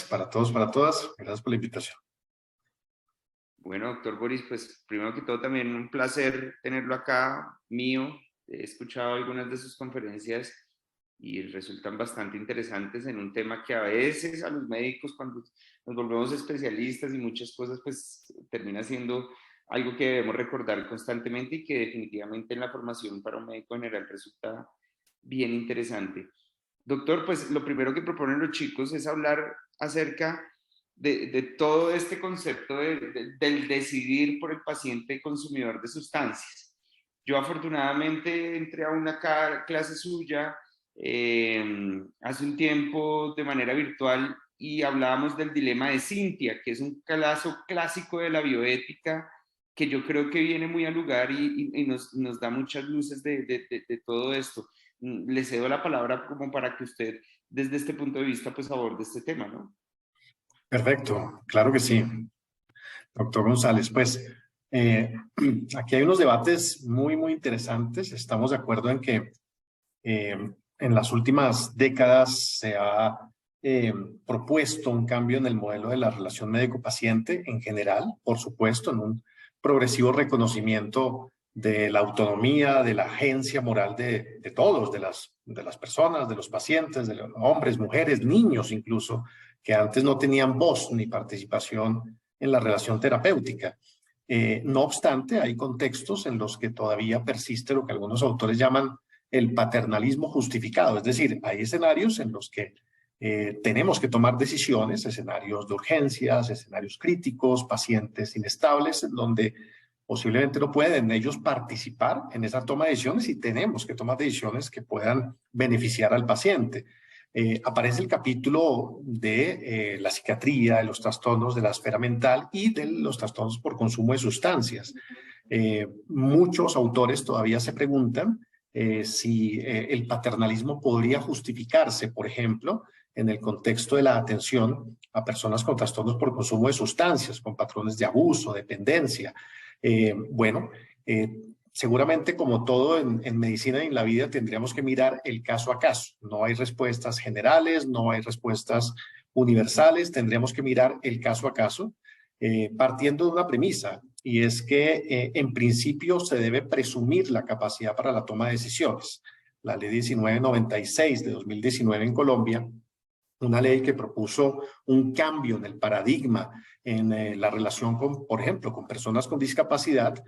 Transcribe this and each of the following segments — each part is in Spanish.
Para todos, para todas. Gracias por la invitación. Bueno, doctor Boris, pues primero que todo también un placer tenerlo acá, mío. He escuchado algunas de sus conferencias y resultan bastante interesantes en un tema que a veces a los médicos, cuando nos volvemos especialistas y muchas cosas, pues termina siendo algo que debemos recordar constantemente y que definitivamente en la formación para un médico general resulta bien interesante. Doctor, pues lo primero que proponen los chicos es hablar acerca de todo este concepto del decidir por el paciente consumidor de sustancias. Yo afortunadamente entré a una clase suya hace un tiempo de manera virtual y hablábamos del dilema de Cintia, que es un caso clásico de la bioética que yo creo que viene muy al lugar y nos da muchas luces de todo esto. Le cedo la palabra como para que usted desde este punto de vista pues aborde este tema, ¿no? Perfecto, claro que sí. Doctor González, pues aquí hay unos debates muy interesantes. Estamos de acuerdo en que en las últimas décadas se ha propuesto un cambio en el modelo de la relación médico-paciente en general, por supuesto, en un progresivo reconocimiento de la autonomía, de la agencia moral de todos, de las personas, de los pacientes, de los hombres, mujeres, niños incluso, que antes no tenían voz ni participación en la relación terapéutica. No obstante, hay contextos en los que todavía persiste lo que algunos autores llaman el paternalismo justificado, es decir, hay escenarios en los que tenemos que tomar decisiones, escenarios de urgencias, escenarios críticos, pacientes inestables, donde posiblemente no pueden ellos participar en esa toma de decisiones y tenemos que tomar decisiones que puedan beneficiar al paciente. Aparece el capítulo de la psiquiatría, de los trastornos de la esfera mental y de los trastornos por consumo de sustancias. Muchos autores todavía se preguntan si el paternalismo podría justificarse, por ejemplo, en el contexto de la atención a personas con trastornos por consumo de sustancias, con patrones de abuso, dependencia. Seguramente como todo en medicina y en la vida tendríamos que mirar el caso a caso. No hay respuestas generales, no hay respuestas universales, tendríamos que mirar el caso a caso, partiendo de una premisa, y es que en principio se debe presumir la capacidad para la toma de decisiones. La ley 1996 de 2019 en Colombia, una ley que propuso un cambio en el paradigma en la relación con, por ejemplo, con personas con discapacidad,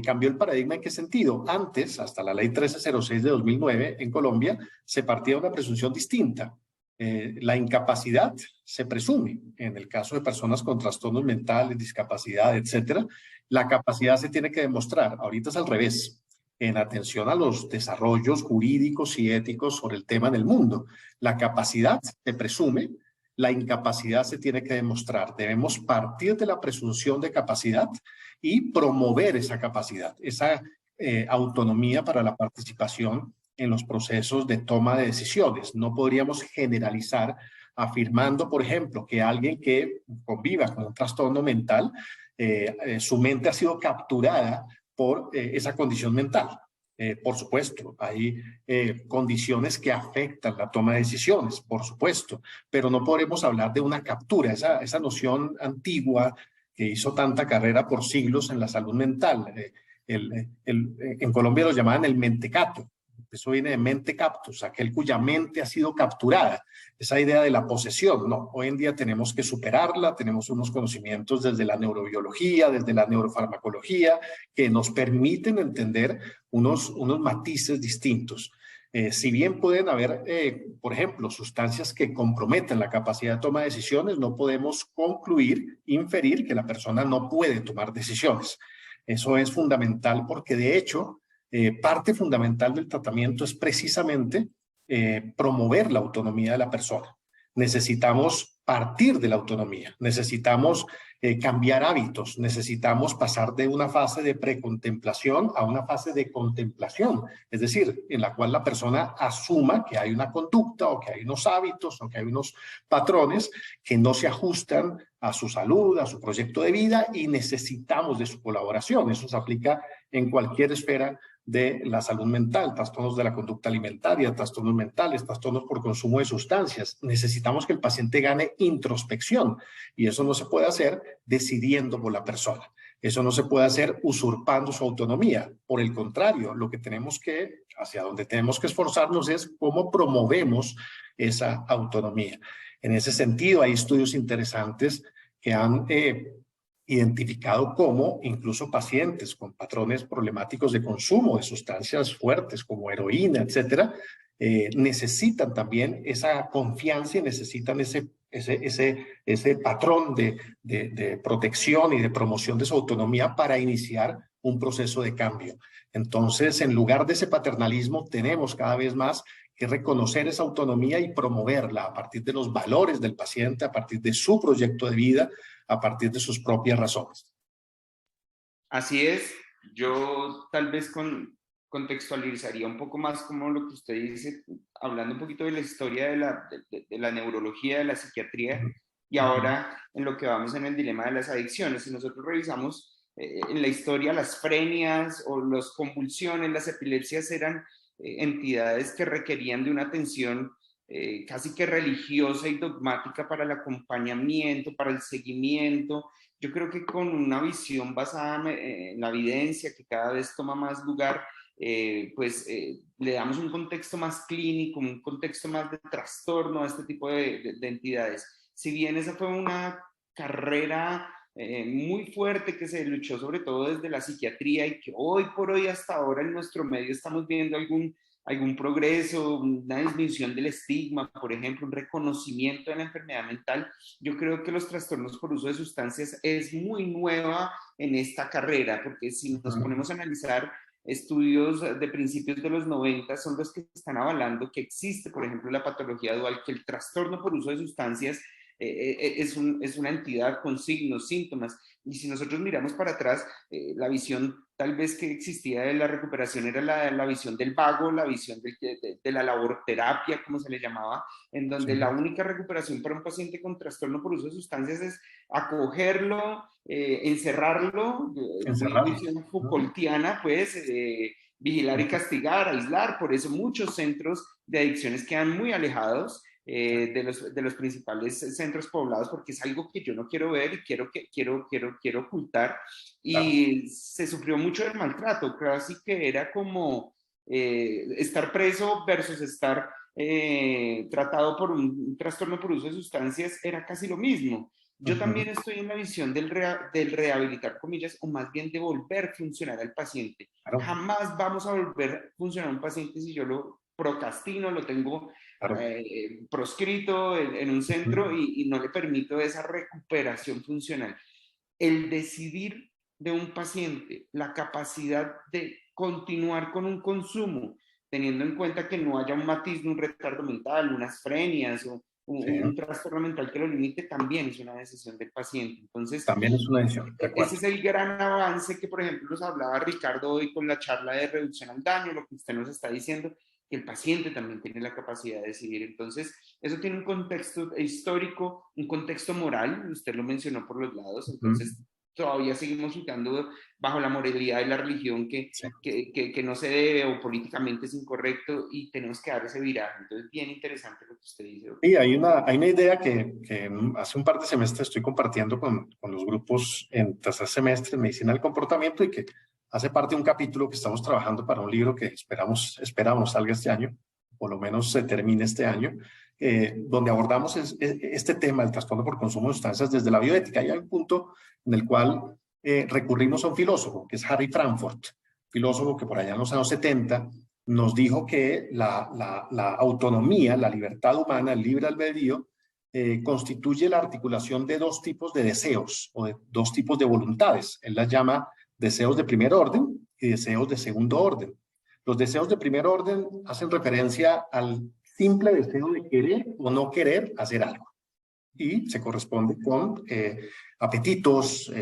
cambió el paradigma. ¿En qué sentido? Antes, hasta la ley 1306 de 2009 en Colombia, se partía de una presunción distinta. La incapacidad se presume en el caso de personas con trastornos mentales, discapacidad, etcétera. La capacidad se tiene que demostrar. Ahorita es al revés. En atención a los desarrollos jurídicos y éticos sobre el tema en el mundo. La capacidad se presume, la incapacidad se tiene que demostrar. Debemos partir de la presunción de capacidad y promover esa capacidad, esa autonomía para la participación en los procesos de toma de decisiones. No podríamos generalizar afirmando, por ejemplo, que alguien que conviva con un trastorno mental, su mente ha sido capturada por esa condición mental. Por supuesto, hay condiciones que afectan la toma de decisiones, por supuesto, pero no podemos hablar de una captura, esa noción antigua que hizo tanta carrera por siglos en la salud mental. En Colombia lo llamaban el mentecato. Eso viene de mente captus, aquel cuya mente ha sido capturada. Esa idea de la posesión, no. Hoy en día tenemos que superarla, tenemos unos conocimientos desde la neurobiología, desde la neurofarmacología, que nos permiten entender unos matices distintos. Si bien pueden haber, por ejemplo, sustancias que comprometen la capacidad de toma de decisiones, no podemos concluir, inferir que la persona no puede tomar decisiones. Eso es fundamental porque, de hecho, parte fundamental del tratamiento es precisamente promover la autonomía de la persona. Necesitamos partir de la autonomía, necesitamos cambiar hábitos, necesitamos pasar de una fase de precontemplación a una fase de contemplación, es decir, en la cual la persona asuma que hay una conducta o que hay unos hábitos o que hay unos patrones que no se ajustan a su salud, a su proyecto de vida y necesitamos de su colaboración. Eso se aplica en cualquier esfera de la salud mental, trastornos de la conducta alimentaria, trastornos mentales, trastornos por consumo de sustancias. Necesitamos que el paciente gane introspección y eso no se puede hacer decidiendo por la persona. Eso no se puede hacer usurpando su autonomía. Por el contrario, lo que tenemos que, hacia donde tenemos que esforzarnos es cómo promovemos esa autonomía. En ese sentido, hay estudios interesantes que han identificado cómo incluso pacientes con patrones problemáticos de consumo de sustancias fuertes como heroína, etcétera, necesitan también esa confianza y necesitan ese patrón de protección y de promoción de su autonomía para iniciar un proceso de cambio. Entonces, en lugar de ese paternalismo, tenemos cada vez más que reconocer esa autonomía y promoverla a partir de los valores del paciente, a partir de su proyecto de vida, a partir de sus propias razones. Así es, yo tal vez contextualizaría un poco más como lo que usted dice, hablando un poquito de la historia de la neurología, de la psiquiatría, y ahora en lo que vamos en el dilema de las adicciones. Si nosotros revisamos en la historia, las frenias o las convulsiones, las epilepsias eran entidades que requerían de una atención casi que religiosa y dogmática para el acompañamiento, para el seguimiento. Yo creo que con una visión basada en la evidencia que cada vez toma más lugar, le damos un contexto más clínico, un contexto más de trastorno a este tipo de entidades. Si bien esa fue una carrera muy fuerte que se luchó sobre todo desde la psiquiatría y que hoy por hoy hasta ahora en nuestro medio estamos viendo algún progreso, una disminución del estigma, por ejemplo, un reconocimiento de la enfermedad mental. Yo creo que los trastornos por uso de sustancias es muy nueva en esta carrera, porque si nos ponemos a analizar estudios de principios de los 90 son los que están avalando que existe, por ejemplo, la patología dual, que el trastorno por uso de sustancias es una entidad con signos, síntomas. Y si nosotros miramos para atrás, la visión tal vez que existía de la recuperación era la visión del vago, la visión de la laborterapia, como se le llamaba, en donde la única recuperación para un paciente con trastorno por uso de sustancias es acogerlo, encerrarlo, muy visión Foucaultiana, pues, vigilar y castigar, aislar. Por eso muchos centros de adicciones quedan muy alejados de los principales centros poblados, porque es algo que yo no quiero ver y quiero ocultar. Y se sufrió mucho del maltrato, casi que era como estar preso versus estar tratado por un trastorno por uso de sustancias, era casi lo mismo. Yo también estoy en la visión del rehabilitar, comillas, o más bien de volver funcionar al paciente. Jamás vamos a volver funcionar a un paciente si yo lo procrastino, lo tengo proscrito en un centro y no le permito esa recuperación funcional. El decidir de un paciente la capacidad de continuar con un consumo, teniendo en cuenta que no haya un matiz de un retardo mental, unas frenias o un trastorno mental que lo limite, también es una decisión del paciente. Entonces, también es una decisión. Ese es el gran avance que, por ejemplo, nos hablaba Ricardo hoy con la charla de reducción al daño, lo que usted nos está diciendo, que el paciente también tiene la capacidad de decidir. Entonces, eso tiene un contexto histórico, un contexto moral, usted lo mencionó por los lados, entonces todavía seguimos juzgando bajo la moralidad de la religión que no se debe o políticamente es incorrecto y tenemos que dar ese viraje. Entonces, bien interesante lo que usted dice. Sí, hay una idea que hace un par de semestres estoy compartiendo con los grupos en tercer semestre en Medicina del Comportamiento y que hace parte de un capítulo que estamos trabajando para un libro que esperamos salga este año, por lo menos se termine este año, donde abordamos este tema, el trastorno por consumo de sustancias desde la bioética. Y hay un punto en el cual recurrimos a un filósofo, que es Harry Frankfurt, filósofo que por allá en los años 70 nos dijo que la autonomía, la libertad humana, el libre albedrío, constituye la articulación de dos tipos de deseos o de dos tipos de voluntades. Él las llama deseos de primer orden y deseos de segundo orden. Los deseos de primer orden hacen referencia al simple deseo de querer o no querer hacer algo y se corresponde con apetitos,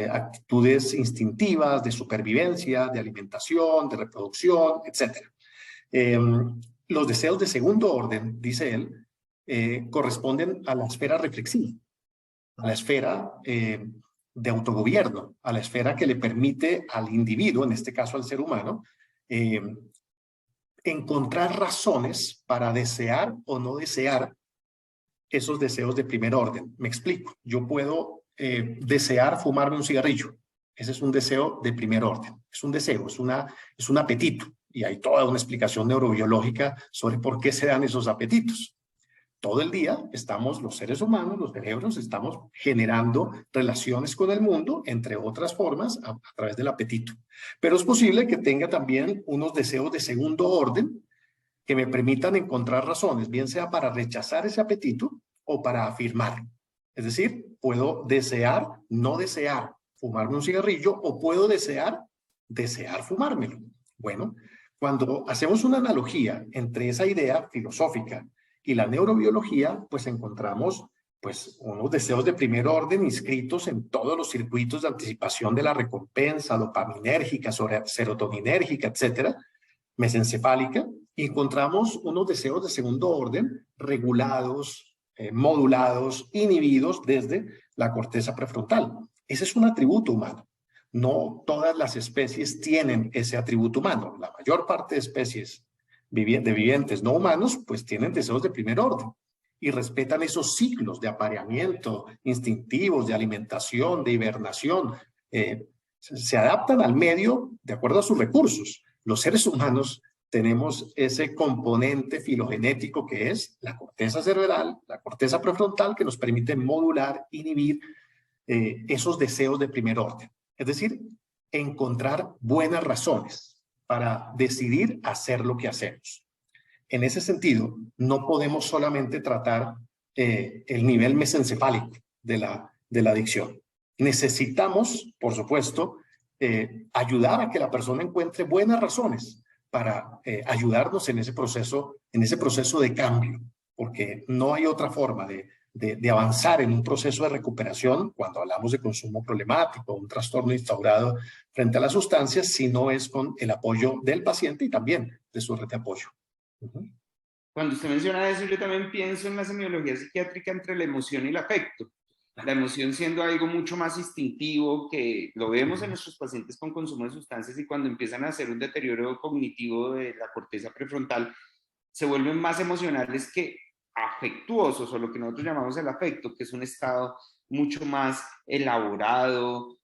actitudes instintivas de supervivencia, de alimentación, de reproducción, etc. Los deseos de segundo orden, dice él, corresponden a la esfera reflexiva, a la esfera de autogobierno, a la esfera que le permite al individuo, en este caso al ser humano, eh, encontrar razones para desear o no desear esos deseos de primer orden. Me explico. Yo puedo desear fumarme un cigarrillo. Ese es un deseo de primer orden. Es un deseo, es un apetito. Y hay toda una explicación neurobiológica sobre por qué se dan esos apetitos. Todo el día estamos, los seres humanos, los cerebros, estamos generando relaciones con el mundo, entre otras formas, a través del apetito. Pero es posible que tenga también unos deseos de segundo orden que me permitan encontrar razones, bien sea para rechazar ese apetito o para afirmarlo. Es decir, puedo desear, no desear fumarme un cigarrillo o puedo desear fumármelo. Bueno, cuando hacemos una analogía entre esa idea filosófica y la neurobiología, pues encontramos pues unos deseos de primer orden inscritos en todos los circuitos de anticipación de la recompensa, dopaminérgica, serotoninérgica, etcétera, mesencefálica, y encontramos unos deseos de segundo orden regulados, modulados, inhibidos desde la corteza prefrontal. Ese es un atributo humano. No todas las especies tienen ese atributo humano. La mayor parte de especies de vivientes no humanos pues tienen deseos de primer orden y respetan esos ciclos de apareamiento, instintivos, de alimentación, de hibernación. Se adaptan al medio de acuerdo a sus recursos. Los seres humanos tenemos ese componente filogenético que es la corteza cerebral, la corteza prefrontal, que nos permite modular, inhibir esos deseos de primer orden. Es decir, encontrar buenas razones para decidir hacer lo que hacemos. En ese sentido, no podemos solamente tratar el nivel mesencefálico de la adicción. Necesitamos, por supuesto, ayudar a que la persona encuentre buenas razones para ayudarnos en ese proceso de cambio, porque no hay otra forma de avanzar en un proceso de recuperación cuando hablamos de consumo problemático, un trastorno instaurado frente a las sustancias, si no es con el apoyo del paciente y también de su red de apoyo. Cuando usted menciona eso, yo también pienso en la semiología psiquiátrica entre la emoción y el afecto. La emoción siendo algo mucho más instintivo, que lo vemos en nuestros pacientes con consumo de sustancias, y cuando empiezan a hacer un deterioro cognitivo de la corteza prefrontal, se vuelven más emocionales que afectuosos, o lo que nosotros llamamos el afecto, que es un estado mucho más elaborado,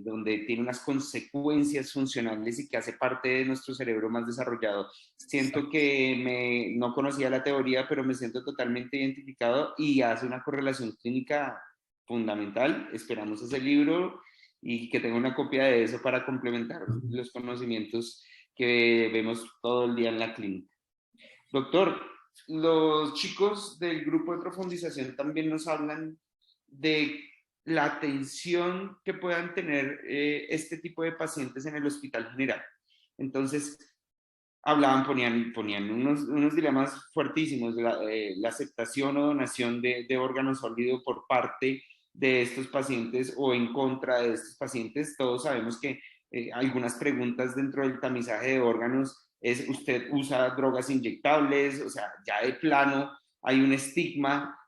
donde tiene unas consecuencias funcionales y que hace parte de nuestro cerebro más desarrollado. Siento que no conocía la teoría, pero me siento totalmente identificado y hace una correlación clínica fundamental. Esperamos ese libro y que tenga una copia de eso para complementar los conocimientos que vemos todo el día en la clínica. Doctor, los chicos del grupo de profundización también nos hablan de la atención que puedan tener este tipo de pacientes en el hospital general. Entonces, ponían unos dilemas fuertísimos, la aceptación o donación de órganos sólidos por parte de estos pacientes o en contra de estos pacientes. Todos sabemos que algunas preguntas dentro del tamizaje de órganos es: ¿usted usa drogas inyectables? O sea, ya de plano hay un estigma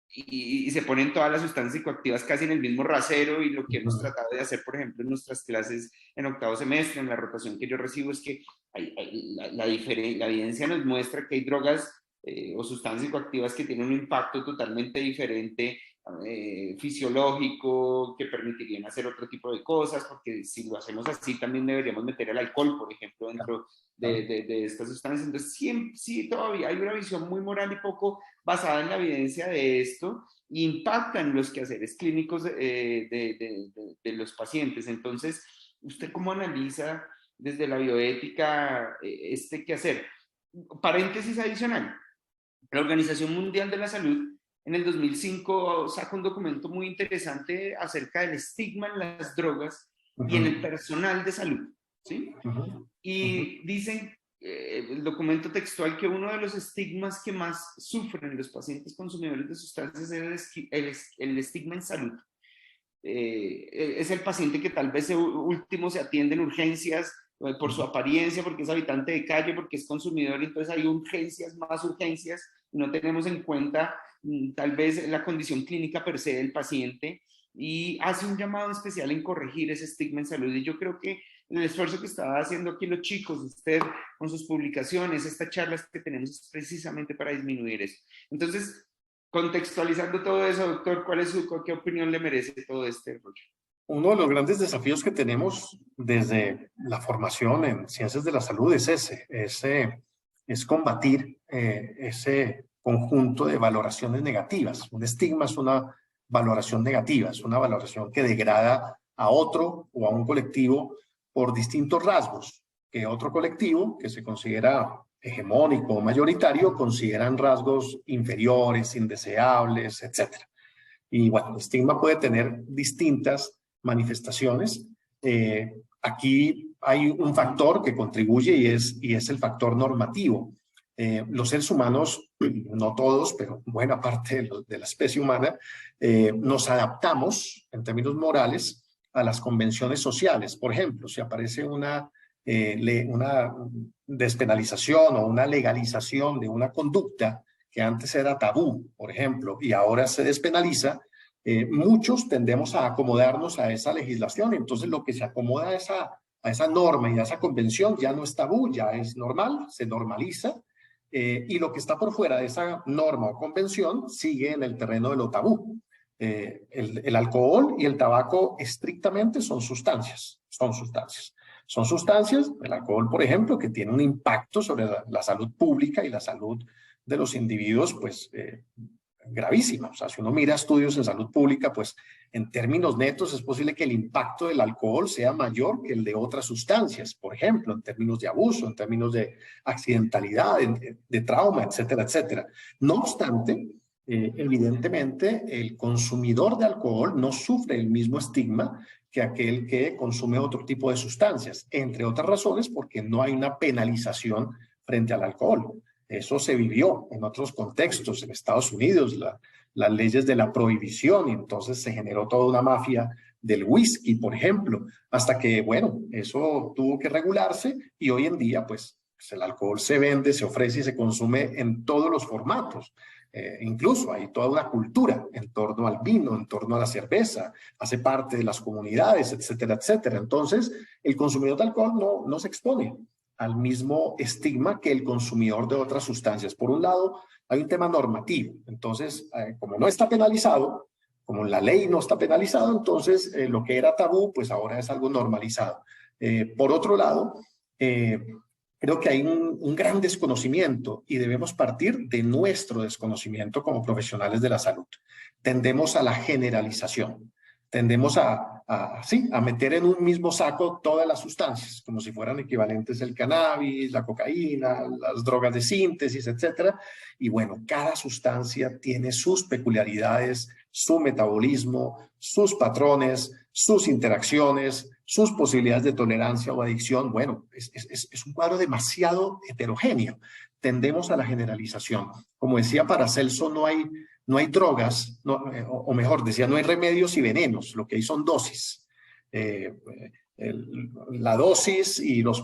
y se ponen todas las sustancias psicoactivas casi en el mismo rasero, y lo que hemos tratado de hacer, por ejemplo, en nuestras clases en octavo semestre, en la rotación que yo recibo, es que la evidencia nos muestra que hay drogas o sustancias psicoactivas que tienen un impacto totalmente diferente, fisiológico, que permitirían hacer otro tipo de cosas, porque si lo hacemos así también deberíamos meter el alcohol, por ejemplo, dentro de estas sustancias. Entonces sí, todavía hay una visión muy moral y poco basada en la evidencia de esto, e impacta en los quehaceres clínicos de los pacientes. Entonces, ¿usted cómo analiza desde la bioética este quehacer? Paréntesis adicional: la Organización Mundial de la Salud en el 2005 saca un documento muy interesante acerca del estigma en las drogas y en el personal de salud, ¿sí? Y dicen, el documento textual, que uno de los estigmas que más sufren los pacientes consumidores de sustancias es el estigma en salud. Es el paciente que tal vez último se atiende en urgencias por su apariencia, porque es habitante de calle, porque es consumidor, entonces hay urgencias, más urgencias, y no tenemos en cuenta tal vez la condición clínica per se del paciente, y hace un llamado especial en corregir ese estigma en salud. Y yo creo que el esfuerzo que estaba haciendo aquí los chicos, usted con sus publicaciones, estas charlas que tenemos es precisamente para disminuir eso. Entonces, contextualizando todo eso, doctor, ¿qué opinión le merece todo este rollo? Uno de los grandes desafíos que tenemos desde la formación en ciencias de la salud es es combatir ese conjunto de valoraciones negativas. Un estigma es una valoración negativa, es una valoración que degrada a otro o a un colectivo por distintos rasgos que otro colectivo que se considera hegemónico o mayoritario consideran rasgos inferiores, indeseables, etcétera. Y bueno, el estigma puede tener distintas manifestaciones. Aquí hay un factor que contribuye y es el factor normativo. Los seres humanos, no todos, pero buena parte de la especie humana, nos adaptamos en términos morales a las convenciones sociales. Por ejemplo, si aparece una despenalización o una legalización de una conducta que antes era tabú, por ejemplo, y ahora se despenaliza, muchos tendemos a acomodarnos a esa legislación. Entonces, lo que se acomoda a esa norma y a esa convención ya no es tabú, ya es normal, se normaliza. Y lo que está por fuera de esa norma o convención sigue en el terreno de lo tabú. El alcohol y el tabaco estrictamente son sustancias, son sustancias. Son sustancias, el alcohol, por ejemplo, que tiene un impacto sobre la salud pública y la salud de los individuos, pues gravísima. O sea, si uno mira estudios en salud pública, pues en términos netos es posible que el impacto del alcohol sea mayor que el de otras sustancias, por ejemplo, en términos de abuso, en términos de accidentalidad, de trauma, etcétera, etcétera. No obstante, evidentemente, el consumidor de alcohol no sufre el mismo estigma que aquel que consume otro tipo de sustancias, entre otras razones porque no hay una penalización frente al alcohol. Eso se vivió en otros contextos, en Estados Unidos, las leyes de la prohibición, y entonces se generó toda una mafia del whisky, por ejemplo, hasta que, bueno, eso tuvo que regularse y hoy en día, pues el alcohol se vende, se ofrece y se consume en todos los formatos. Incluso hay toda una cultura en torno al vino, en torno a la cerveza, hace parte de las comunidades, etcétera, etcétera. Entonces, el consumidor de alcohol no se expone al mismo estigma que el consumidor de otras sustancias. Por un lado, hay un tema normativo. Entonces, como no está penalizado, como la ley no está penalizado, entonces lo que era tabú, pues ahora es algo normalizado. Por otro lado, creo que hay un gran desconocimiento y debemos partir de nuestro desconocimiento como profesionales de la salud. Tendemos a la generalización, tendemos sí, a meter en un mismo saco todas las sustancias, como si fueran equivalentes el cannabis, la cocaína, las drogas de síntesis, etcétera. Y bueno, cada sustancia tiene sus peculiaridades, su metabolismo, sus patrones, sus interacciones, sus posibilidades de tolerancia o adicción. Bueno, es un cuadro demasiado heterogéneo. Tendemos a la generalización. Como decía Paracelso, no hay drogas, o mejor, decía, no hay remedios y venenos, lo que hay son dosis. La dosis y los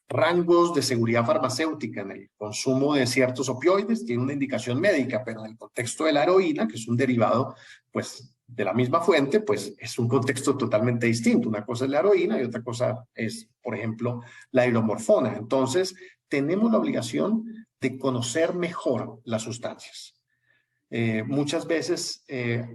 rangos de seguridad farmacéutica en el consumo de ciertos opioides tiene una indicación médica, pero en el contexto de la heroína, que es un derivado, pues, de la misma fuente, pues es un contexto totalmente distinto. Una cosa es la heroína y otra cosa es, por ejemplo, la hidromorfona. Entonces, tenemos la obligación de conocer mejor las sustancias. Muchas veces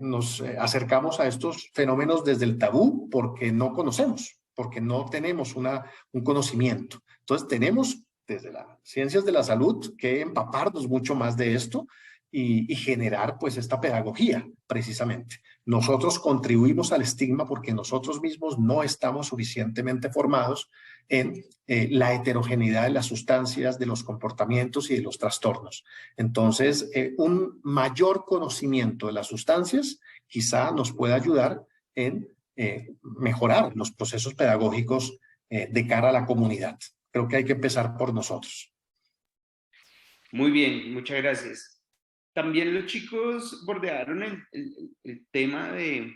nos acercamos a estos fenómenos desde el tabú porque no conocemos, porque no tenemos un conocimiento. Entonces tenemos desde las ciencias de la salud que empaparnos mucho más de esto y generar pues esta pedagogía precisamente. Nosotros contribuimos al estigma porque nosotros mismos no estamos suficientemente formados en la heterogeneidad de las sustancias, de los comportamientos y de los trastornos. Entonces, un mayor conocimiento de las sustancias quizá nos pueda ayudar en mejorar los procesos pedagógicos de cara a la comunidad. Creo que hay que empezar por nosotros. Muy bien, muchas gracias. También los chicos bordearon el tema de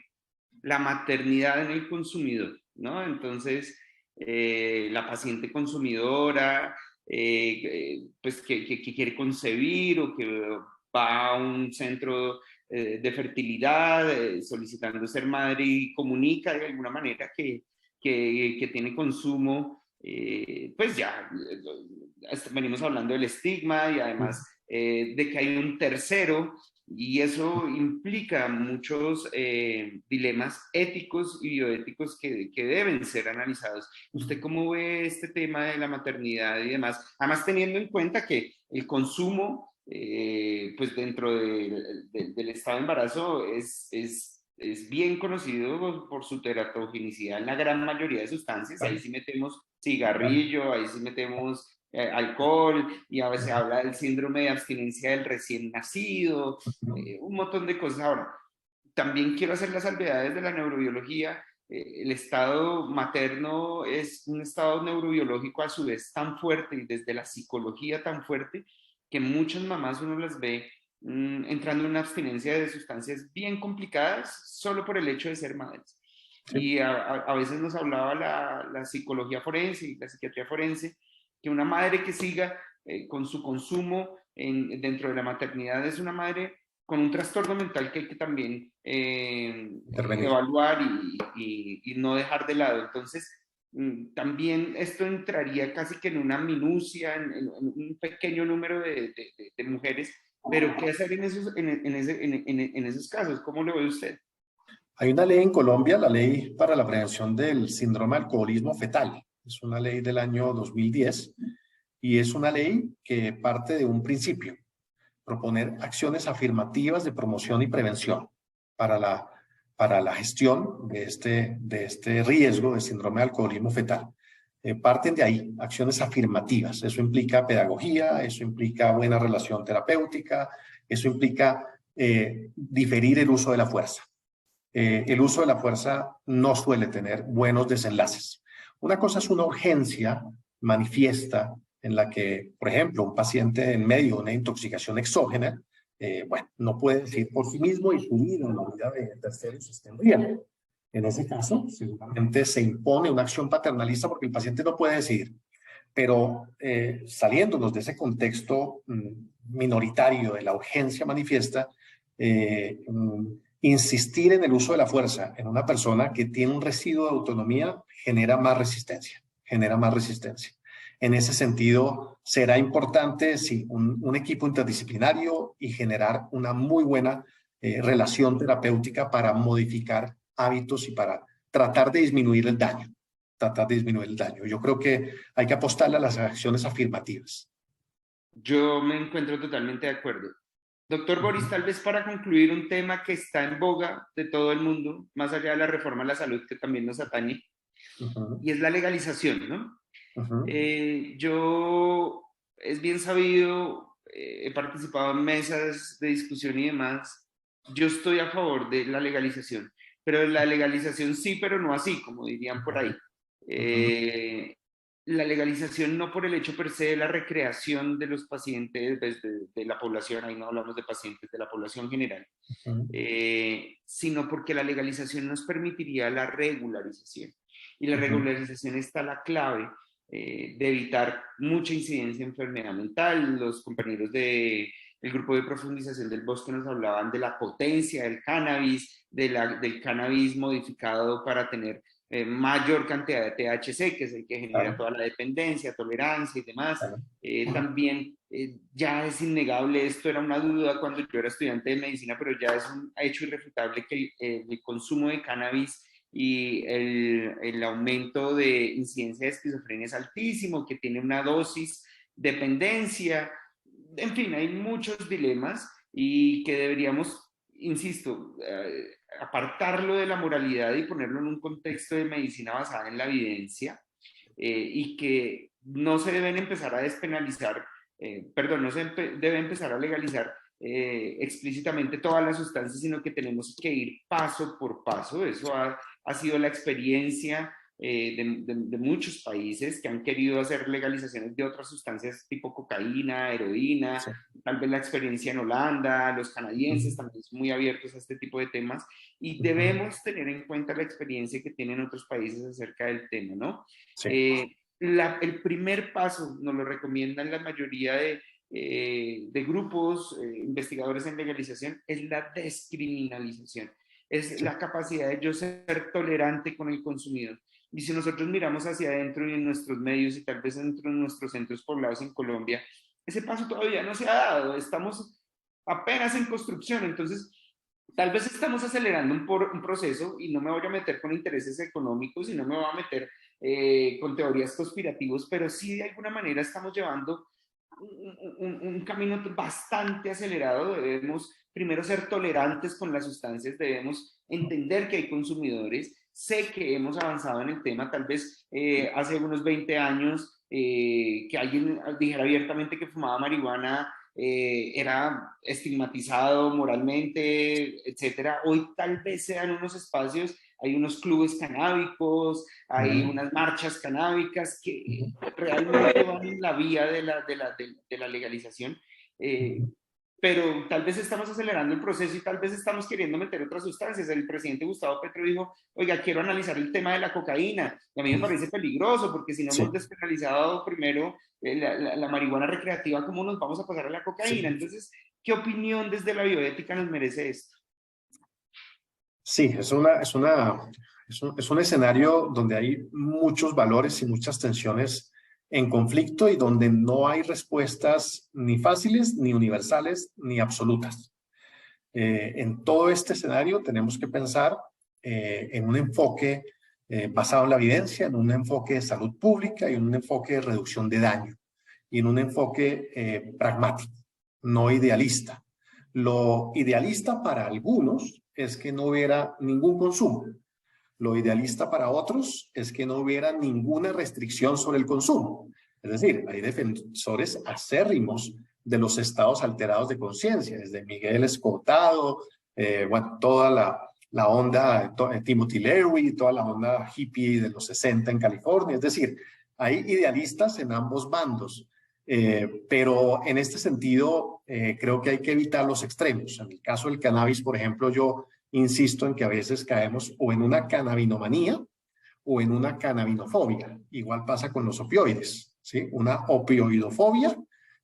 la maternidad en el consumidor, ¿no? Entonces, la paciente consumidora, pues que quiere concebir o que va a un centro de fertilidad, solicitando ser madre y comunica de alguna manera que tiene consumo, pues ya venimos hablando del estigma y además de que hay un tercero y eso implica muchos dilemas éticos y bioéticos que deben ser analizados. ¿Usted cómo ve este tema de la maternidad y demás? Además, teniendo en cuenta que el consumo, pues dentro del estado de embarazo es bien conocido por su teratogenicidad en la gran mayoría de sustancias. Ahí sí metemos cigarrillo, ahí sí metemos alcohol, y a veces habla del síndrome de abstinencia del recién nacido, un montón de cosas. Ahora, también quiero hacer las salvedades de la neurobiología. El estado materno es un estado neurobiológico a su vez tan fuerte y desde la psicología tan fuerte que muchas mamás uno las ve entrando en una abstinencia de sustancias bien complicadas solo por el hecho de ser madres. Sí. Y a veces nos hablaba la psicología forense y la psiquiatría forense que una madre que siga con su consumo dentro de la maternidad es una madre con un trastorno mental que hay que también Intervenir. evaluar y no dejar de lado. Entonces, también esto entraría casi que en una minucia, en un pequeño número de mujeres, pero ¿qué hacer en esos casos? ¿Cómo lo ve usted? Hay una ley en Colombia, la Ley para la Prevención del Síndrome de Alcoholismo Fetal. Es una ley del año 2010 y es una ley que parte de un principio: proponer acciones afirmativas de promoción y prevención para la gestión de este riesgo de síndrome de alcoholismo fetal. Parten de ahí, acciones afirmativas. Eso implica pedagogía, eso implica buena relación terapéutica, eso implica diferir el uso de la fuerza. El uso de la fuerza no suele tener buenos desenlaces. Una cosa es una urgencia manifiesta en la que, por ejemplo, un paciente en medio de una intoxicación exógena, bueno, no puede decir por sí mismo y su vida o la vida de terceros está en riesgo. En ese caso, seguramente se impone una acción paternalista porque el paciente no puede decidir. Pero saliéndonos de ese contexto minoritario de la urgencia manifiesta, insistir en el uso de la fuerza en una persona que tiene un residuo de autonomía genera más resistencia, genera más resistencia. En ese sentido, será importante, sí, un equipo interdisciplinario y generar una muy buena relación terapéutica para modificar hábitos y para tratar de disminuir el daño, tratar de disminuir el daño. Yo creo que hay que apostarle a las acciones afirmativas. Yo me encuentro totalmente de acuerdo. Doctor Boris, tal vez para concluir un tema que está en boga de todo el mundo, más allá de la reforma a la salud que también nos atañe, Uh -huh, y es la legalización, ¿no? uh -huh. Yo, es bien sabido, he participado en mesas de discusión y demás, yo estoy a favor de la legalización, pero la legalización sí, pero no así, como dirían por ahí. Uh -huh. Eh, la legalización no por el hecho per se de la recreación de los pacientes de la población, ahí no hablamos de pacientes, de la población general, sino porque la legalización nos permitiría la regularización. Y la regularización está la clave de evitar mucha incidencia de enfermedad mental. Los compañeros del grupo de profundización del bosque nos hablaban de la potencia del cannabis, del cannabis modificado para tener mayor cantidad de THC, que es el que genera Claro, toda la dependencia, tolerancia y demás. claro. También ya es innegable, esto era una duda cuando yo era estudiante de medicina, pero ya es un hecho irrefutable que el consumo de cannabis y el aumento de incidencia de esquizofrenia es altísimo, que tiene una dosis dependencia. En fin, hay muchos dilemas y que deberíamos, insisto, apartarlo de la moralidad y ponerlo en un contexto de medicina basada en la evidencia, y que no se deben empezar a despenalizar, perdón, no se debe empezar a legalizar explícitamente todas las sustancias, sino que tenemos que ir paso por paso. Eso ha sido la experiencia de muchos países que han querido hacer legalizaciones de otras sustancias tipo cocaína, heroína, Sí. tal vez la experiencia en Holanda, los Uh canadienses -huh. también son muy abiertos a este tipo de temas y Uh -huh. debemos tener en cuenta la experiencia que tienen otros países acerca del tema, ¿no? Sí. El primer paso nos lo recomiendan la mayoría de de grupos investigadores en legalización es la descriminalización, es la capacidad de yo ser tolerante con el consumidor. Y si nosotros miramos hacia adentro y en nuestros medios y tal vez dentro de nuestros centros poblados en Colombia, ese paso todavía no se ha dado, estamos apenas en construcción, entonces tal vez estamos acelerando un proceso y no me voy a meter con intereses económicos y no me voy a meter con teorías conspirativas, pero sí de alguna manera estamos llevando un camino bastante acelerado. Debemos primero ser tolerantes con las sustancias, debemos entender que hay consumidores. Sé que hemos avanzado en el tema, tal vez hace unos 20 años que alguien dijera abiertamente que fumaba marihuana era estigmatizado moralmente, etcétera. Hoy tal vez sean unos espacios, hay unos clubes canábicos, hay unas marchas canábicas que realmente van en la vía de la legalización. Pero tal vez estamos acelerando el proceso y tal vez estamos queriendo meter otras sustancias. El presidente Gustavo Petro dijo, oiga, quiero analizar el tema de la cocaína. Y a mí me parece peligroso porque si no hemos despenalizado primero la marihuana recreativa, ¿cómo nos vamos a pasar a la cocaína? Entonces, ¿qué opinión desde la bioética nos merece esto? Sí, es un escenario donde hay muchos valores y muchas tensiones en conflicto y donde no hay respuestas ni fáciles, ni universales, ni absolutas. En todo este escenario tenemos que pensar en un enfoque basado en la evidencia, en un enfoque de salud pública y en un enfoque de reducción de daño y en un enfoque pragmático, no idealista. Lo idealista para algunos es que no hubiera ningún consumo. Lo idealista para otros es que no hubiera ninguna restricción sobre el consumo. Es decir, hay defensores acérrimos de los estados alterados de conciencia, desde Miguel Escotado, bueno, toda la onda, Timothy Leary, toda la onda hippie de los 60 en California. Es decir, hay idealistas en ambos bandos. Pero en este sentido, creo que hay que evitar los extremos. En el caso del cannabis, por ejemplo, yo insisto en que a veces caemos o en una cannabinomanía o en una cannabinofobia. Igual pasa con los opioides, ¿sí? Una opioidofobia,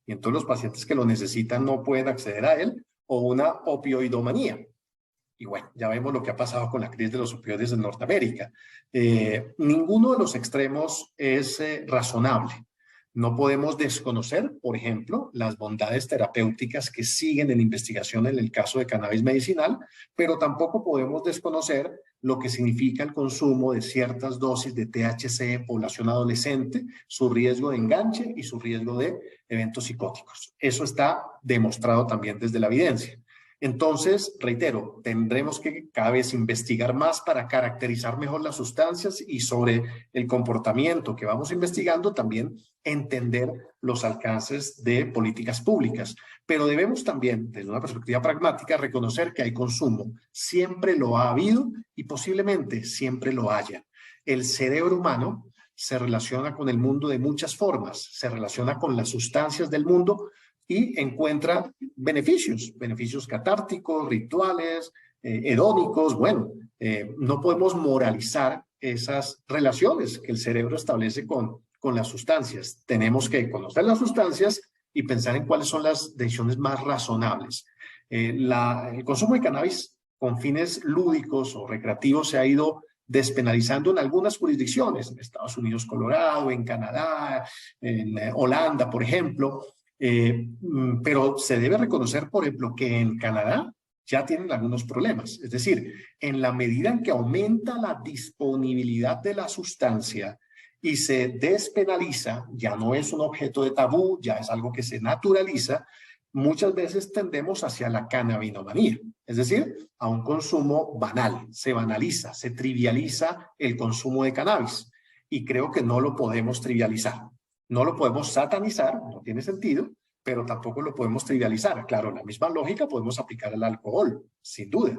y entonces los pacientes que lo necesitan no pueden acceder a él, o una opioidomanía. Y bueno, ya vemos lo que ha pasado con la crisis de los opioides en Norteamérica. Ninguno de los extremos es razonable. No podemos desconocer, por ejemplo, las bondades terapéuticas que siguen en investigación en el caso de cannabis medicinal, pero tampoco podemos desconocer lo que significa el consumo de ciertas dosis de THC en población adolescente, su riesgo de enganche y su riesgo de eventos psicóticos. Eso está demostrado también desde la evidencia. Entonces, reitero, tendremos que cada vez investigar más para caracterizar mejor las sustancias y sobre el comportamiento que vamos investigando también entender los alcances de políticas públicas. Pero debemos también, desde una perspectiva pragmática, reconocer que hay consumo. Siempre lo ha habido y posiblemente siempre lo haya. El cerebro humano se relaciona con el mundo de muchas formas, se relaciona con las sustancias del mundo y encuentra beneficios catárticos, rituales, hedónicos. Bueno, no podemos moralizar esas relaciones que el cerebro establece con las sustancias. Tenemos que conocer las sustancias y pensar en cuáles son las decisiones más razonables. El consumo de cannabis con fines lúdicos o recreativos se ha ido despenalizando en algunas jurisdicciones, en Estados Unidos, Colorado, en Canadá, en Holanda, por ejemplo. Pero se debe reconocer, por ejemplo, que en Canadá ya tienen algunos problemas. Es decir, en la medida en que aumenta la disponibilidad de la sustancia y se despenaliza, ya no es un objeto de tabú, ya es algo que se naturaliza, muchas veces tendemos hacia la cannabinomanía, es decir, a un consumo banal, se banaliza, se trivializa el consumo de cannabis y creo que no lo podemos trivializar. No lo podemos satanizar, no tiene sentido, pero tampoco lo podemos trivializar. Claro, la misma lógica podemos aplicar al alcohol, sin duda,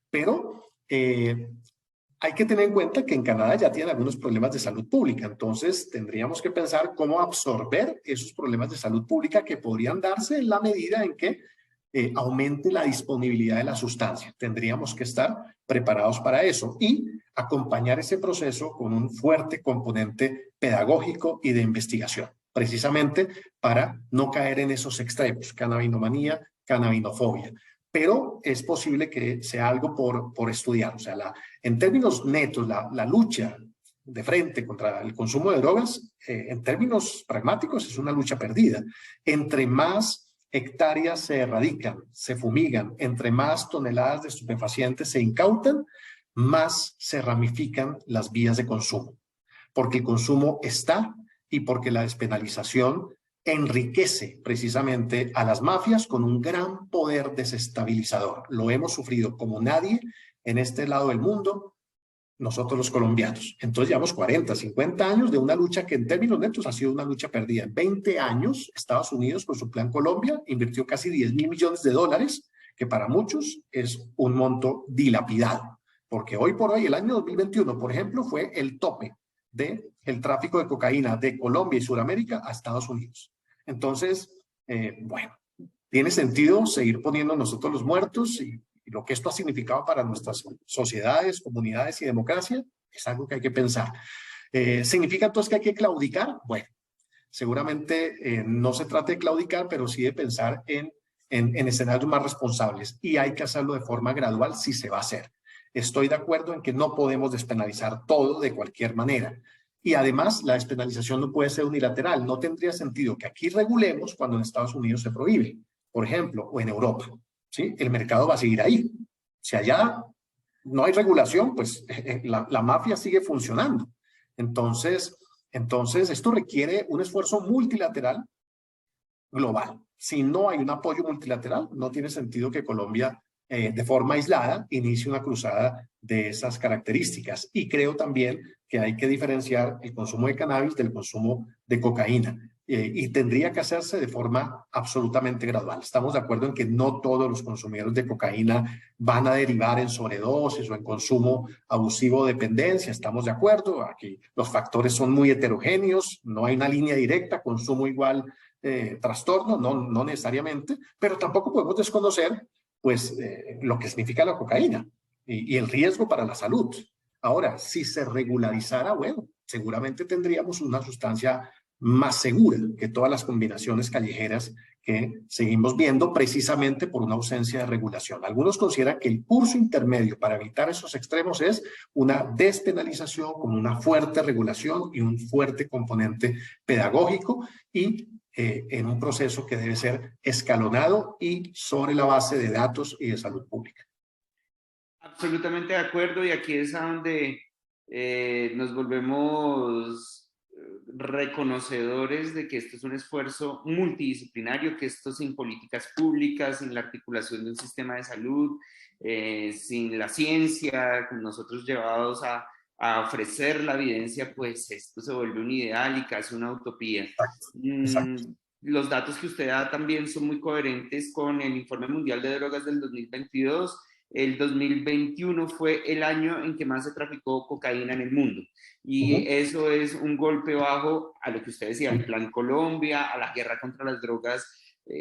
pero hay que tener en cuenta que en Canadá ya tienen algunos problemas de salud pública, entonces tendríamos que pensar cómo absorber esos problemas de salud pública que podrían darse en la medida en que aumente la disponibilidad de la sustancia. Tendríamos que estar preparados para eso y acompañar ese proceso con un fuerte componente pedagógico y de investigación. precisamente para no caer en esos extremos, cannabinomanía, cannabinofobia. Pero es posible que sea algo por estudiar. O sea, en términos netos, la lucha de frente contra el consumo de drogas, en términos pragmáticos, es una lucha perdida. Entre más hectáreas se erradican, se fumigan, entre más toneladas de estupefacientes se incautan, más se ramifican las vías de consumo, porque el consumo está y porque la despenalización enriquece precisamente a las mafias con un gran poder desestabilizador. Lo hemos sufrido como nadie en este lado del mundo, nosotros los colombianos. Entonces llevamos 40, 50 años de una lucha que en términos netos ha sido una lucha perdida. En 20 años, Estados Unidos con su Plan Colombia invirtió casi 10.000 millones de dólares, que para muchos es un monto dilapidado, porque hoy por hoy, el año 2021, por ejemplo, fue el tope del tráfico de cocaína de Colombia y Sudamérica a Estados Unidos. Entonces, bueno, tiene sentido seguir poniendo nosotros los muertos y lo que esto ha significado para nuestras sociedades, comunidades y democracia es algo que hay que pensar. ¿Significa entonces que hay que claudicar? Bueno, seguramente no se trata de claudicar, pero sí de pensar en escenarios más responsables y hay que hacerlo de forma gradual si se va a hacer. Estoy de acuerdo en que no podemos despenalizar todo de cualquier manera. Y además, la despenalización no puede ser unilateral. No tendría sentido que aquí regulemos cuando en Estados Unidos se prohíbe, por ejemplo, o en Europa. ¿Sí? El mercado va a seguir ahí. Si allá no hay regulación, pues la mafia sigue funcionando. Entonces, esto requiere un esfuerzo multilateral global. Si no hay un apoyo multilateral, no tiene sentido que Colombia, de forma aislada, inicie una cruzada de esas características. Y creo también que hay que diferenciar el consumo de cannabis del consumo de cocaína. Y tendría que hacerse de forma absolutamente gradual. Estamos de acuerdo en que no todos los consumidores de cocaína van a derivar en sobredosis o en consumo abusivo de dependencia. Estamos de acuerdo. Aquí los factores son muy heterogéneos. No hay una línea directa, consumo igual trastorno, no necesariamente, pero tampoco podemos desconocer pues, lo que significa la cocaína y el riesgo para la salud. Ahora, si se regularizara, bueno, seguramente tendríamos una sustancia más segura que todas las combinaciones callejeras que seguimos viendo precisamente por una ausencia de regulación. Algunos consideran que el curso intermedio para evitar esos extremos es una despenalización con una fuerte regulación y un fuerte componente pedagógico y en un proceso que debe ser escalonado y sobre la base de datos y de salud pública. Absolutamente de acuerdo, y aquí es a donde nos volvemos reconocedores de que esto es un esfuerzo multidisciplinario, que esto sin políticas públicas, sin la articulación de un sistema de salud, sin la ciencia, nosotros llevados a ofrecer la evidencia, pues esto se vuelve un ideal y casi una utopía. Exacto, exacto. Los datos que usted da también son muy coherentes con el Informe Mundial de Drogas del 2022. El 2021 fue el año en que más se traficó cocaína en el mundo. Y eso es un golpe bajo a lo que usted decía, el Plan Colombia, a la guerra contra las drogas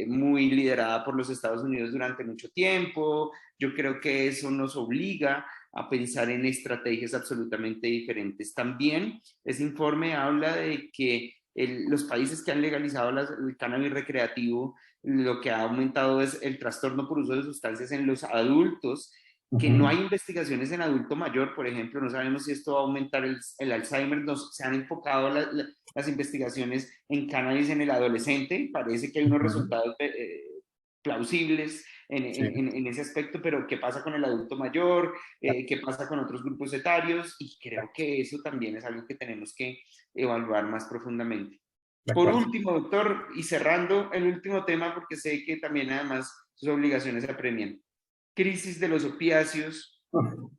muy liderada por los Estados Unidos durante mucho tiempo. Yo creo que eso nos obliga a pensar en estrategias absolutamente diferentes. También ese informe habla de que los países que han legalizado el cannabis recreativo, lo que ha aumentado es el trastorno por uso de sustancias en los adultos, que no hay investigaciones en adulto mayor, por ejemplo, no sabemos si esto va a aumentar el Alzheimer, se han enfocado las investigaciones en cannabis en el adolescente, parece que hay unos resultados plausibles en ese aspecto, pero ¿qué pasa con el adulto mayor? ¿Qué pasa con otros grupos etarios? Y creo que eso también es algo que tenemos que evaluar más profundamente. Por último, doctor, y cerrando el último tema, porque sé que también además sus obligaciones se apremian. Crisis de los opiáceos,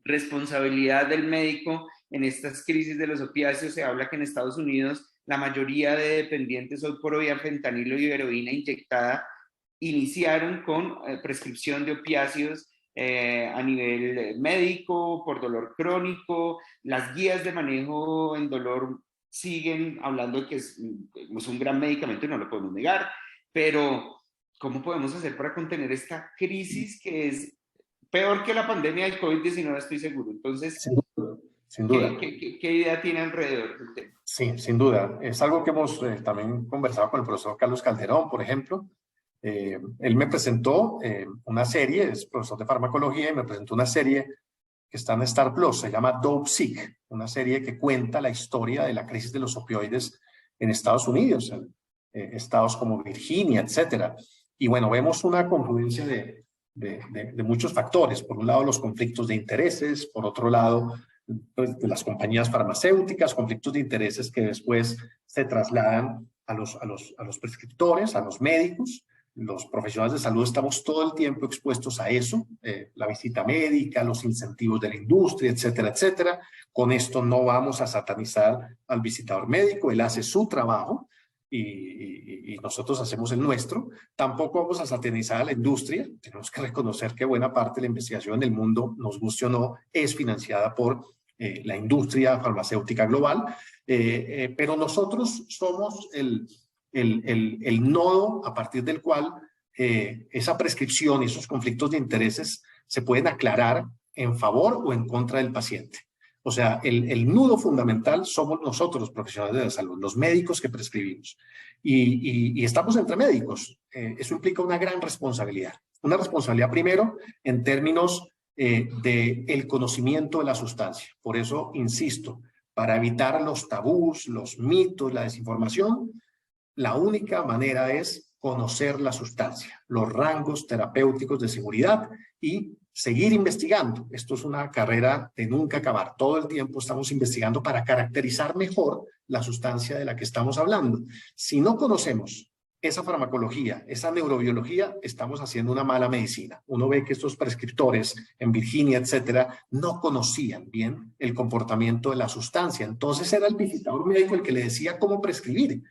responsabilidad del médico en estas crisis de los opiáceos. Se habla que en Estados Unidos la mayoría de dependientes hoy por hoy a fentanilo y heroína inyectada iniciaron con prescripción de opiáceos a nivel médico, por dolor crónico. Las guías de manejo en dolor siguen hablando de que es un gran medicamento y no lo podemos negar, pero ¿cómo podemos hacer para contener esta crisis que es peor que la pandemia del COVID-19? Estoy seguro. Entonces, sin duda. ¿qué idea tiene alrededor del tema? Sí, sin duda. Es algo que hemos también conversado con el profesor Carlos Calderón, por ejemplo. Él me presentó una serie, es profesor de farmacología, y me presentó una serie que está en Star Plus, se llama Dope-Sick, una serie que cuenta la historia de la crisis de los opioides en Estados Unidos, en estados como Virginia, etcétera. Y bueno, vemos una confluencia de muchos factores. Por un lado, los conflictos de intereses, por otro lado, pues, de las compañías farmacéuticas, conflictos de intereses que después se trasladan a los prescriptores, a los médicos. Los profesionales de salud estamos todo el tiempo expuestos a eso, la visita médica, los incentivos de la industria, etcétera, etcétera. Con esto no vamos a satanizar al visitador médico, él hace su trabajo y nosotros hacemos el nuestro. Tampoco vamos a satanizar a la industria, tenemos que reconocer que buena parte de la investigación en el mundo, nos guste o no, es financiada por la industria farmacéutica global, pero nosotros somos el nodo a partir del cual esa prescripción y esos conflictos de intereses se pueden aclarar en favor o en contra del paciente. O sea, el nudo fundamental somos nosotros, los profesionales de la salud, los médicos que prescribimos. Y estamos entre médicos. Eso implica una gran responsabilidad. Una responsabilidad primero en términos del conocimiento de la sustancia. Por eso, insisto, para evitar los tabús, los mitos, la desinformación, la única manera es conocer la sustancia, los rangos terapéuticos de seguridad y seguir investigando. Esto es una carrera de nunca acabar. Todo el tiempo estamos investigando para caracterizar mejor la sustancia de la que estamos hablando. Si no conocemos esa farmacología, esa neurobiología, estamos haciendo una mala medicina. Uno ve que estos prescriptores en Virginia, etcétera, no conocían bien el comportamiento de la sustancia. Entonces era el visitador médico el que le decía cómo prescribir.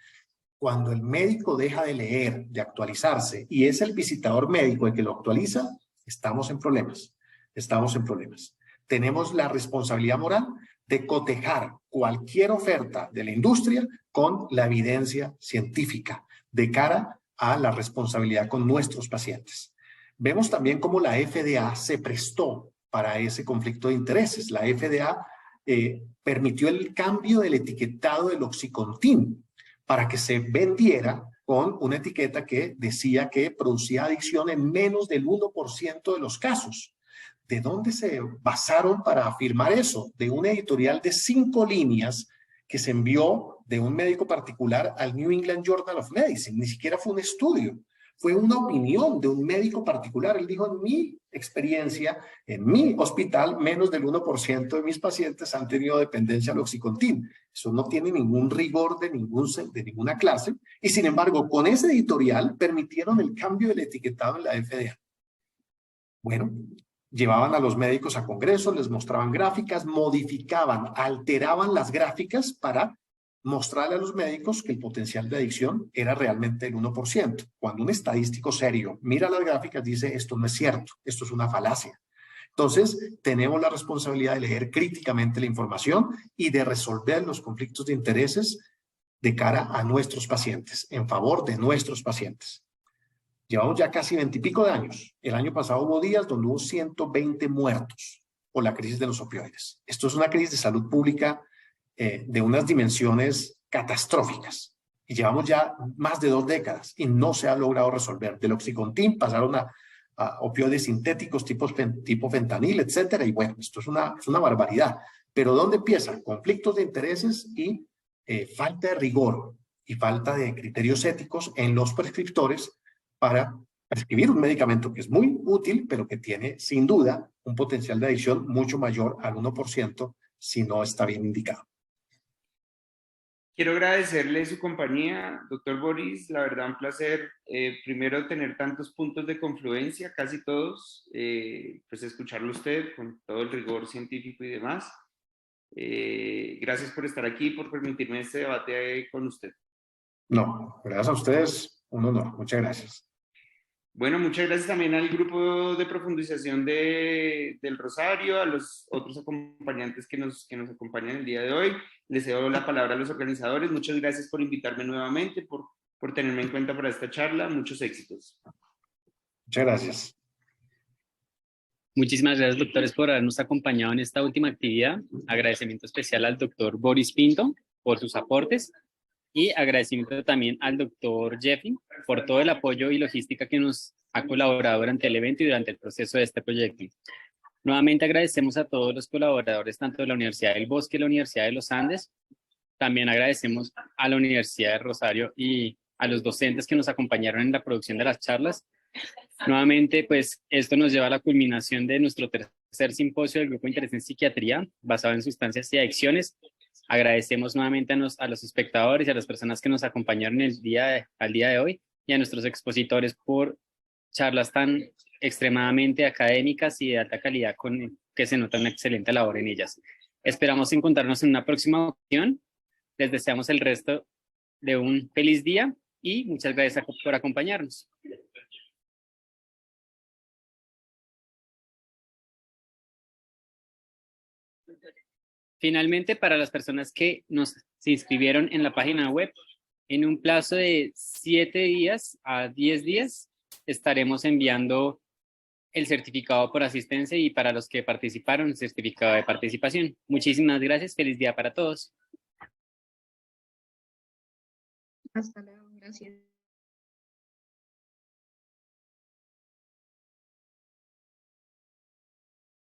Cuando el médico deja de leer, de actualizarse, y es el visitador médico el que lo actualiza, estamos en problemas. Estamos en problemas. Tenemos la responsabilidad moral de cotejar cualquier oferta de la industria con la evidencia científica de cara a la responsabilidad con nuestros pacientes. Vemos también cómo la FDA se prestó para ese conflicto de intereses. La FDA permitió el cambio del etiquetado del Oxycontin para que se vendiera con una etiqueta que decía que producía adicción en menos del 1% de los casos. ¿De dónde se basaron para afirmar eso? De una editorial de 5 líneas que se envió de un médico particular al New England Journal of Medicine. Ni siquiera fue un estudio, fue una opinión de un médico particular. Él dijo, en mi experiencia, en mi hospital, menos del 1% de mis pacientes han tenido dependencia al Oxycontin. Eso no tiene ningún rigor de ninguna clase. Y sin embargo, con ese editorial permitieron el cambio del etiquetado en la FDA. Bueno, llevaban a los médicos a congresos, les mostraban gráficas, modificaban, alteraban las gráficas para mostrarle a los médicos que el potencial de adicción era realmente el 1%. Cuando un estadístico serio mira las gráficas, dice, esto no es cierto, esto es una falacia. Entonces, tenemos la responsabilidad de leer críticamente la información y de resolver los conflictos de intereses de cara a nuestros pacientes, en favor de nuestros pacientes. Llevamos ya casi 20 y pico de años. El año pasado hubo días donde hubo 120 muertos por la crisis de los opioides. Esto es una crisis de salud pública de unas dimensiones catastróficas. Y llevamos ya más de 2 décadas y no se ha logrado resolver. Del Oxycontin pasaron a opioides sintéticos tipo fentanil, etcétera. Y bueno, esto es una barbaridad. Pero ¿dónde empieza? Conflictos de intereses y falta de rigor y falta de criterios éticos en los prescriptores para prescribir un medicamento que es muy útil, pero que tiene sin duda un potencial de adicción mucho mayor al 1% si no está bien indicado. Quiero agradecerle su compañía, doctor Boris. La verdad, un placer, primero, tener tantos puntos de confluencia, casi todos, pues escucharlo usted con todo el rigor científico y demás. Gracias por estar aquí, por permitirme este debate con usted. No, gracias a ustedes, un honor. Muchas gracias. Bueno, muchas gracias también al grupo de profundización del Rosario, a los otros acompañantes que nos acompañan el día de hoy. Les cedo la palabra a los organizadores. Muchas gracias por invitarme nuevamente, por tenerme en cuenta para esta charla. Muchos éxitos. Muchas gracias. Muchísimas gracias, doctores, por habernos acompañado en esta última actividad. Agradecimiento especial al doctor Boris Pinto, por sus aportes. Y agradecimiento también al doctor Jeffy por todo el apoyo y logística que nos ha colaborado durante el evento y durante el proceso de este proyecto. Nuevamente agradecemos a todos los colaboradores, tanto de la Universidad del Bosque y la Universidad de los Andes. También agradecemos a la Universidad de Rosario y a los docentes que nos acompañaron en la producción de las charlas. Nuevamente, pues esto nos lleva a la culminación de nuestro tercer simposio del Grupo de Interés en Psiquiatría, basado en sustancias y adicciones. Agradecemos nuevamente a los espectadores y a las personas que nos acompañaron al día de hoy y a nuestros expositores por charlas tan extremadamente académicas y de alta calidad que se nota una excelente labor en ellas. Esperamos encontrarnos en una próxima ocasión. Les deseamos el resto de un feliz día y muchas gracias por acompañarnos. Finalmente, para las personas que se inscribieron en la página web, en un plazo de 7 días a 10 días, estaremos enviando el certificado por asistencia y para los que participaron, el certificado de participación. Muchísimas gracias. Feliz día para todos. Hasta luego. Gracias.